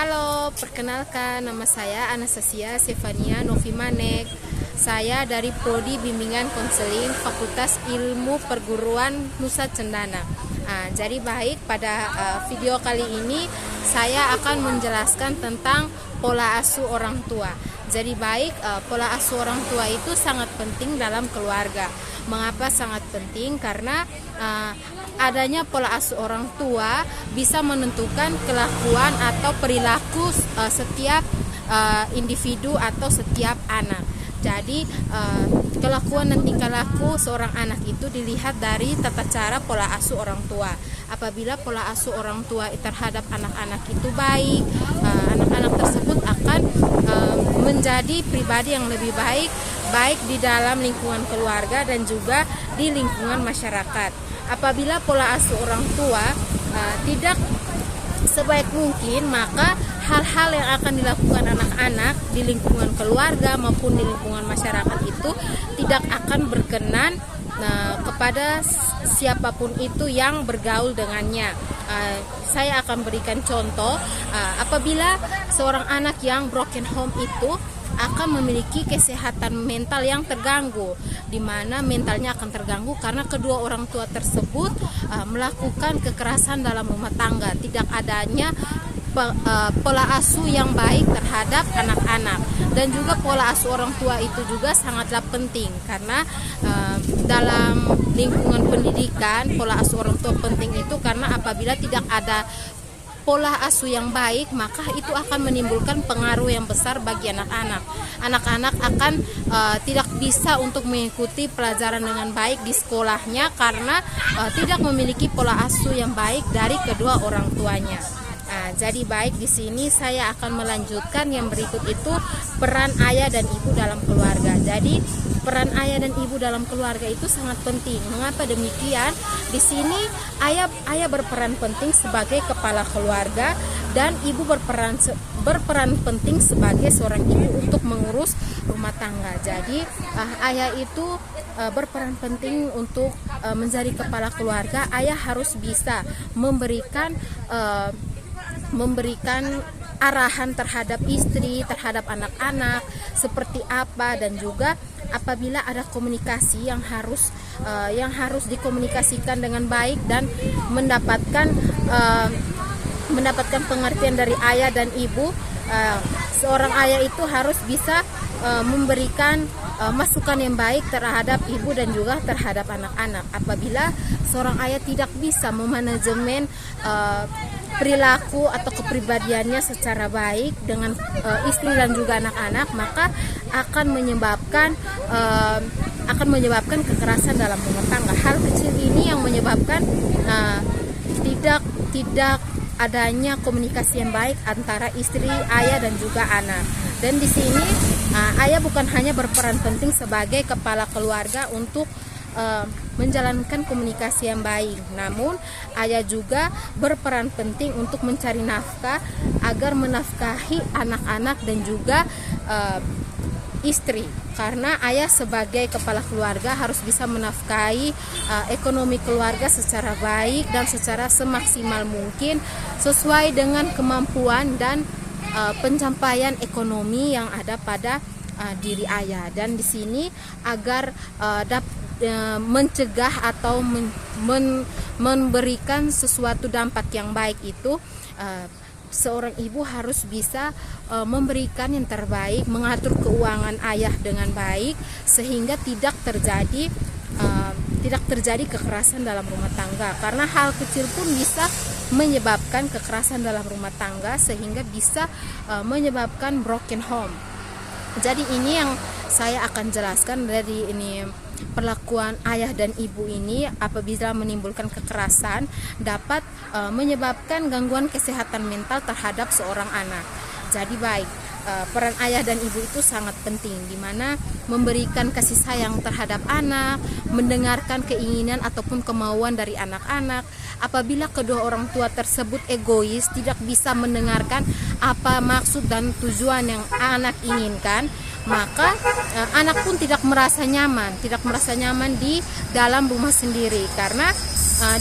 Halo, perkenalkan nama saya Anastasia Stefania Novimanek. Saya dari Prodi Bimbingan Konseling Fakultas Ilmu Perguruan Nusa Cendana. Jadi baik, pada video kali ini saya akan menjelaskan tentang pola asuh orang tua. Jadi baik, pola asuh orang tua itu sangat penting dalam keluarga. Mengapa sangat penting? Karena adanya pola asuh orang tua bisa menentukan kelakuan atau perilaku setiap individu atau setiap anak. Jadi kelakuan dan tingkah laku seorang anak itu dilihat dari tata cara pola asuh orang tua. Apabila pola asuh orang tua terhadap anak-anak itu baik, anak-anak tersebut akan menjadi pribadi yang lebih baik, baik di dalam lingkungan keluarga dan juga di lingkungan masyarakat. Apabila pola asuh orang tua tidak sebaik mungkin, maka hal-hal yang akan dilakukan anak-anak di lingkungan keluarga maupun di lingkungan masyarakat itu tidak akan berkenan kepada siapapun itu yang bergaul dengannya. Saya akan berikan contoh, apabila seorang anak yang broken home itu akan memiliki kesehatan mental yang terganggu, di mana mentalnya akan terganggu karena kedua orang tua tersebut melakukan kekerasan dalam rumah tangga, tidak adanya pola asuh yang baik terhadap anak-anak. Dan juga pola asuh orang tua itu juga sangatlah penting, karena dalam lingkungan pendidikan pola asuh orang tua penting itu karena apabila tidak ada pola asuh yang baik, maka itu akan menimbulkan pengaruh yang besar bagi anak-anak. Anak-anak akan tidak bisa untuk mengikuti pelajaran dengan baik di sekolahnya karena tidak memiliki pola asuh yang baik dari kedua orang tuanya. Jadi baik, di sini saya akan melanjutkan yang berikut itu peran ayah dan ibu dalam keluarga. Jadi peran ayah dan ibu dalam keluarga itu sangat penting. Mengapa demikian? Di sini ayah berperan penting sebagai kepala keluarga dan ibu berperan penting sebagai seorang ibu untuk mengurus rumah tangga. Jadi ayah itu berperan penting untuk menjadi kepala keluarga. Ayah harus bisa memberikan arahan terhadap istri, terhadap anak-anak seperti apa, dan juga apabila ada komunikasi yang harus dikomunikasikan dengan baik dan mendapatkan pengertian dari ayah dan ibu. Seorang ayah itu harus bisa memberikan masukan yang baik terhadap ibu dan juga terhadap anak-anak. Apabila seorang ayah tidak bisa memanajemen perilaku atau kepribadiannya secara baik dengan istri dan juga anak-anak, maka akan menyebabkan kekerasan dalam rumah tangga. Hal kecil ini yang menyebabkan tidak adanya komunikasi yang baik antara istri, ayah dan juga anak. Dan di sini ayah bukan hanya berperan penting sebagai kepala keluarga untuk menjalankan komunikasi yang baik, namun ayah juga berperan penting untuk mencari nafkah agar menafkahi anak-anak dan juga istri. Karena ayah sebagai kepala keluarga harus bisa menafkahi ekonomi keluarga secara baik dan secara semaksimal mungkin sesuai dengan kemampuan dan pencapaian ekonomi yang ada pada diri ayah. Dan di sini agar mencegah atau memberikan sesuatu dampak yang baik itu, seorang ibu harus bisa memberikan yang terbaik, mengatur keuangan ayah dengan baik sehingga tidak terjadi kekerasan dalam rumah tangga. Karena hal kecil pun bisa menyebabkan kekerasan dalam rumah tangga sehingga bisa menyebabkan broken home. Jadi ini yang saya akan jelaskan dari ini, perlakuan ayah dan ibu ini apabila menimbulkan kekerasan dapat menyebabkan gangguan kesehatan mental terhadap seorang anak. Jadi baik, peran ayah dan ibu itu sangat penting, di mana memberikan kasih sayang terhadap anak, mendengarkan keinginan ataupun kemauan dari anak-anak. Apabila kedua orang tua tersebut egois, tidak bisa mendengarkan apa maksud dan tujuan yang anak inginkan, maka anak pun tidak merasa nyaman di dalam rumah sendiri, karena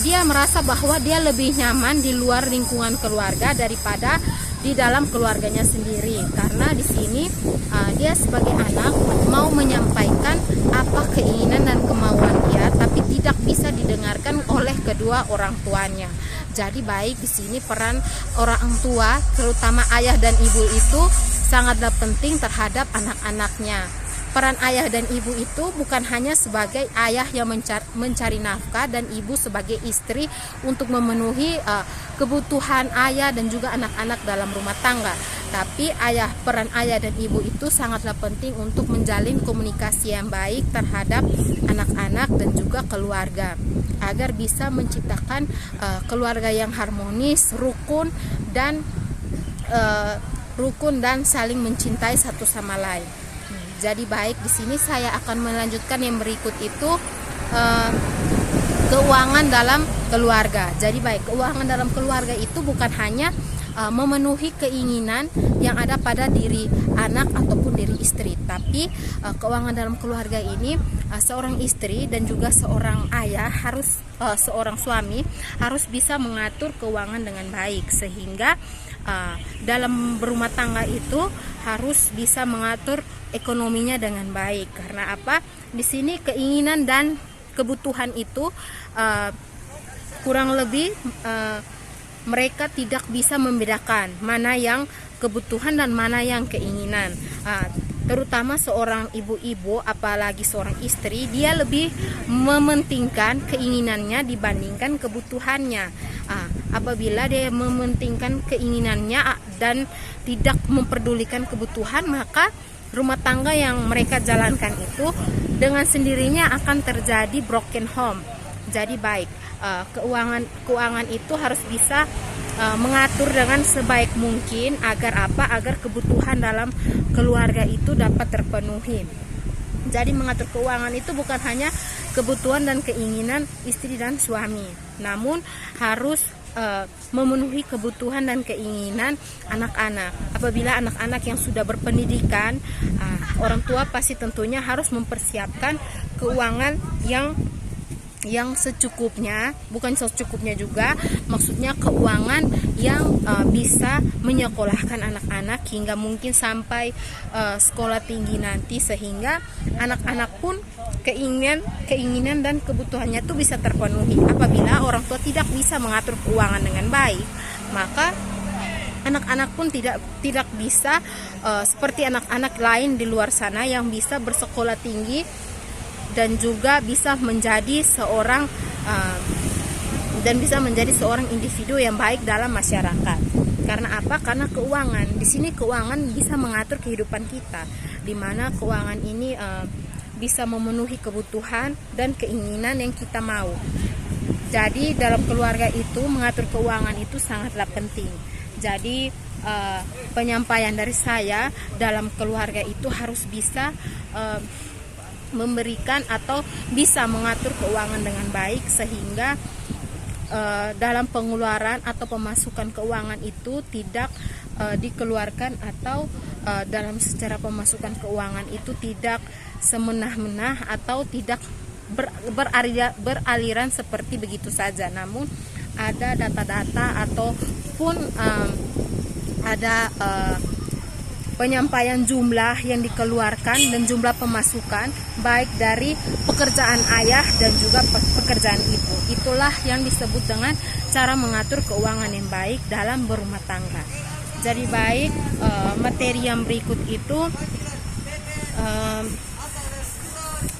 dia merasa bahwa dia lebih nyaman di luar lingkungan keluarga daripada di dalam keluarganya sendiri, karena di sini dia sebagai anak mau menyampaikan apa keinginan dan kemauan dia, tapi tidak bisa didengarkan oleh kedua orang tuanya. Jadi baik di sini peran orang tua, terutama ayah dan ibu itu sangatlah penting terhadap anak-anaknya. Peran ayah dan ibu itu bukan hanya sebagai ayah yang mencari nafkah dan ibu sebagai istri untuk memenuhi kebutuhan ayah dan juga anak-anak dalam rumah tangga. Tapi peran ayah dan ibu itu sangatlah penting untuk menjalin komunikasi yang baik terhadap anak-anak dan juga keluarga, agar bisa menciptakan keluarga yang harmonis, rukun dan saling mencintai satu sama lain. Jadi baik, di sini saya akan melanjutkan yang berikut itu keuangan dalam keluarga. Jadi baik, keuangan dalam keluarga itu bukan hanya memenuhi keinginan yang ada pada diri anak ataupun diri istri, tapi keuangan dalam keluarga ini seorang istri dan juga seorang ayah seorang suami harus bisa mengatur keuangan dengan baik, sehingga dalam berumah tangga itu harus bisa mengatur ekonominya dengan baik. Karena apa? Di sini keinginan dan kebutuhan itu kurang lebih mereka tidak bisa membedakan mana yang kebutuhan dan mana yang keinginan. Terutama seorang ibu-ibu, apalagi seorang istri, dia lebih mementingkan keinginannya dibandingkan kebutuhannya. Apabila dia mementingkan keinginannya dan tidak memperdulikan kebutuhan, maka rumah tangga yang mereka jalankan itu dengan sendirinya akan terjadi broken home. Jadi baik, keuangan itu harus bisa mengatur dengan sebaik mungkin agar kebutuhan dalam keluarga itu dapat terpenuhi. Jadi mengatur keuangan itu bukan hanya kebutuhan dan keinginan istri dan suami, namun harus memenuhi kebutuhan dan keinginan anak-anak. Apabila anak-anak yang sudah berpendidikan, orang tua pasti tentunya harus mempersiapkan keuangan yang secukupnya, bukan secukupnya juga, maksudnya keuangan yang bisa menyekolahkan anak-anak hingga mungkin sampai sekolah tinggi nanti, sehingga anak-anak pun keinginan dan kebutuhannya itu bisa terpenuhi. Apabila orang tua tidak bisa mengatur keuangan dengan baik, maka anak-anak pun tidak bisa seperti anak-anak lain di luar sana yang bisa bersekolah tinggi dan juga bisa menjadi seorang individu yang baik dalam masyarakat. Karena apa? Karena keuangan. Di sini keuangan bisa mengatur kehidupan kita, di mana keuangan ini bisa memenuhi kebutuhan dan keinginan yang kita mau. Jadi dalam keluarga itu mengatur keuangan itu sangatlah penting. Jadi penyampaian dari saya, dalam keluarga itu harus bisa memberikan atau bisa mengatur keuangan dengan baik, sehingga dalam pengeluaran atau pemasukan keuangan itu tidak dikeluarkan, atau dalam secara pemasukan keuangan itu tidak semena-mena atau tidak beraliran seperti begitu saja, namun ada data-data ataupun ada penyampaian jumlah yang dikeluarkan dan jumlah pemasukan baik dari pekerjaan ayah dan juga pekerjaan ibu. Itulah yang disebut dengan cara mengatur keuangan yang baik dalam berumah tangga. Jadi baik, materi yang berikut itu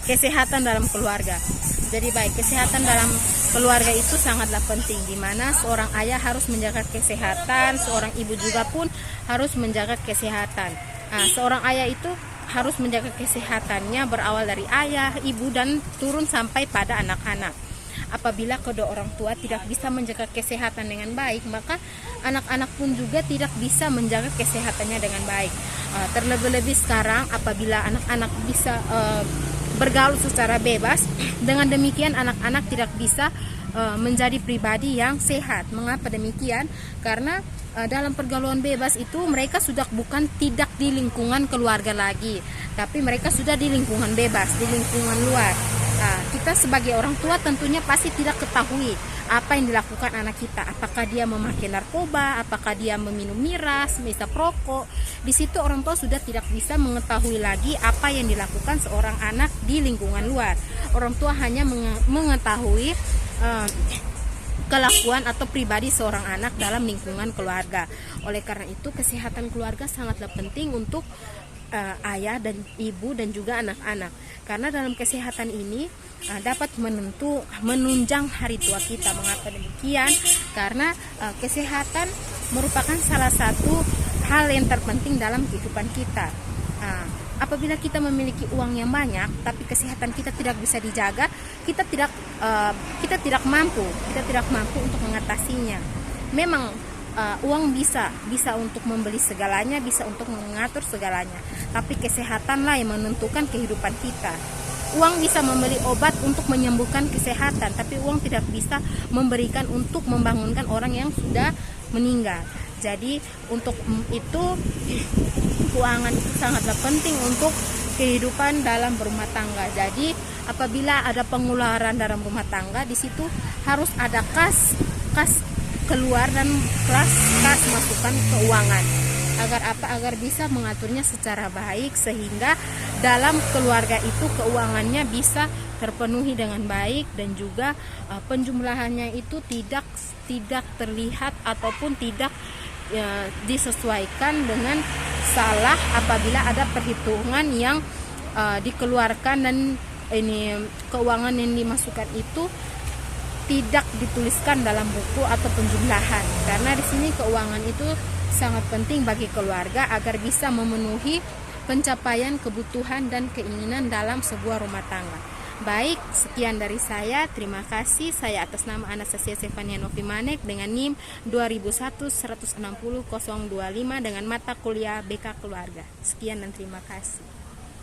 kesehatan dalam keluarga. Jadi baik, kesehatan dalam keluarga itu sangatlah penting, di mana seorang ayah harus menjaga kesehatan, seorang ibu juga pun harus menjaga kesehatan. Seorang ayah itu harus menjaga kesehatannya berawal dari ayah, ibu, dan turun sampai pada anak-anak. Apabila kedua orang tua tidak bisa menjaga kesehatan dengan baik, maka anak-anak pun juga tidak bisa menjaga kesehatannya dengan baik. Terlebih-lebih sekarang, apabila anak-anak bisa bergaul secara bebas, dengan demikian anak-anak tidak bisa menjadi pribadi yang sehat. Mengapa demikian? Karena dalam pergaulan bebas itu mereka sudah tidak di lingkungan keluarga lagi, tapi mereka sudah di lingkungan bebas, di lingkungan luar. Kita sebagai orang tua tentunya pasti tidak ketahui apa yang dilakukan anak kita, apakah dia memakai narkoba, apakah dia meminum miras, misal rokok. Di situ orang tua sudah tidak bisa mengetahui lagi apa yang dilakukan seorang anak di lingkungan luar. Orang tua hanya mengetahui kelakuan atau pribadi seorang anak dalam lingkungan keluarga. Oleh karena itu, kesehatan keluarga sangatlah penting untuk ayah dan ibu dan juga anak-anak, karena dalam kesehatan ini dapat menunjang hari tua kita. Mengapa demikian? Karena kesehatan merupakan salah satu hal yang terpenting dalam kehidupan kita. Apabila kita memiliki uang yang banyak tapi kesehatan kita tidak bisa dijaga, kita tidak mampu untuk mengatasinya. Memang uang bisa untuk membeli segalanya, bisa untuk mengatur segalanya, tapi kesehatanlah yang menentukan kehidupan kita. Uang bisa membeli obat untuk menyembuhkan kesehatan, tapi uang tidak bisa memberikan untuk membangunkan orang yang sudah meninggal. Jadi untuk itu keuangan itu sangatlah penting untuk kehidupan dalam berumah tangga. Jadi apabila ada pengeluaran dalam rumah tangga, di situ harus ada kas keluar dan kas masukan keuangan. Agar bisa mengaturnya secara baik, sehingga dalam keluarga itu keuangannya bisa terpenuhi dengan baik, dan juga penjumlahannya itu tidak terlihat ataupun tidak disesuaikan dengan salah apabila ada perhitungan yang dikeluarkan dan ini keuangan yang dimasukkan itu tidak dituliskan dalam buku atau penjumlahan. Karena di sini keuangan itu sangat penting bagi keluarga agar bisa memenuhi pencapaian kebutuhan dan keinginan dalam sebuah rumah tangga. Baik, sekian dari saya. Terima kasih. Saya atas nama Anastasia Sefania Novimanek dengan NIM 2011600025 dengan mata kuliah BK Keluarga. Sekian dan terima kasih.